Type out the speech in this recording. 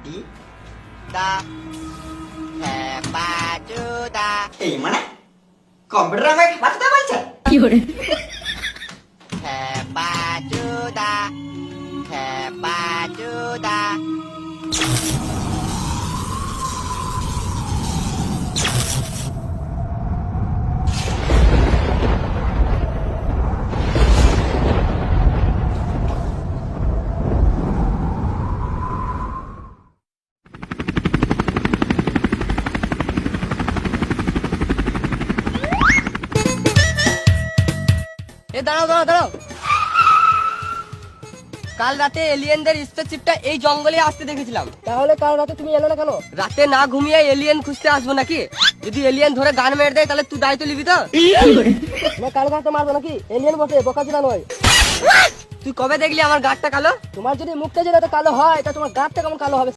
দা খেপাচুদা। এই মানে কম্পিউটার আমাকে বাঁচতে বলছে? খেপাচুদা খেপাচুদা। এ দাঁড়াও দাঁড়াও দাঁড়াও, কাল রাতে এলিয়েনদের স্পেসশিপটা এই জঙ্গলে আসতে দেখেছিলাম। তাহলে কাল রাতে তুমি এলো না কেন? রাতে না ঘুমিয়ে এলিয়েন খুঁজতে আসবো নাকি? যদি এলিয়েন ধরে গান মেরে দেয় তাহলে তুই দায়িত্ব নিবি তো? না কাল রাতে মারবো নাকি? এলিয়েন বসে, বোকাচোদা নয়। তুই কবে দেখলি আমার গাড়টা কালো? তোমার যদি মুখটা যেটা কালো হয় তা তোমার গাঁটটা কেমন কালো হবে